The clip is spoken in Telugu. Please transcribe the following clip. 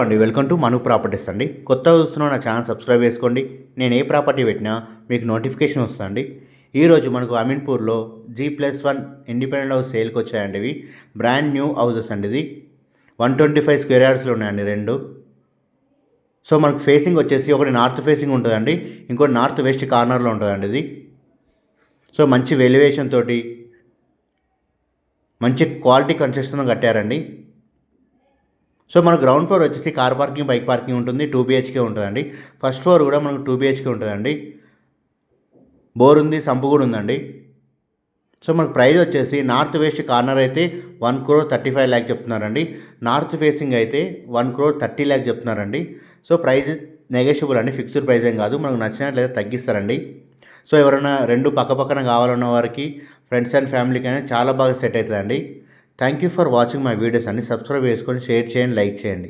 అండి వెల్కమ్ టు మను ప్రాపర్టీస్ అండి. కొత్తగా చూస్తున్న నా ఛానల్ సబ్స్క్రైబ్ చేసుకోండి. నేను ఏ ప్రాపర్టీ పెట్టినా మీకు నోటిఫికేషన్ వస్తుందండి. ఈరోజు మనకు అమీన్పూర్లో G+1 ఇండిపెండెంట్ హౌస్ సేల్కి వచ్చాయండి. ఇవి బ్రాండ్ న్యూ హౌసెస్ అండి. ఇది 125 స్క్వేర్ యార్డ్స్లో ఉన్నాయండి రెండు. సో మనకు ఫేసింగ్ వచ్చేసి ఒకటి నార్త్ ఫేసింగ్ ఉంటుందండి, ఇంకోటి నార్త్ వెస్ట్ కార్నర్లో ఉంటుందండి ఇది. సో మంచి వెల్యువేషన్ తోటి మంచి క్వాలిటీ కన్స్ట్రక్షన్ కట్టారండి. సో మన గ్రౌండ్ ఫ్లోర్ వచ్చేసి కార్ పార్కింగ్, బైక్ పార్కింగ్ ఉంటుంది. 2 BHK ఉంటుందండి. ఫస్ట్ ఫ్లోర్ కూడా మనకు 2 BHK ఉంటుందండి. బోర్ ఉంది, సంపు కూడా ఉందండి. సో మనకు ప్రైస్ వచ్చేసి నార్త్ వెస్ట్ కార్నర్ అయితే 1,35 lakh చెప్తున్నారండి. నార్త్ ఫేసింగ్ అయితే 1,30 lakh చెప్తున్నారండి. సో ప్రైస్ నెగోషియబుల్ అండి, ఫిక్స్డ్ ప్రైస్ ఏం కాదు. మనకు నచ్చినట్లయితే తగ్గిస్తారండి. సో ఎవరైనా రెండు పక్కపక్కన కావాలన్న వారికి, ఫ్రెండ్స్ అండ్ ఫ్యామిలీకి అయినా చాలా బాగా సెట్ అవుతుందండి. Thank you for watching my videos అండి. సబ్స్క్రైబ్ చేసుకొని షేర్ చేయండి, లైక్ చేయండి.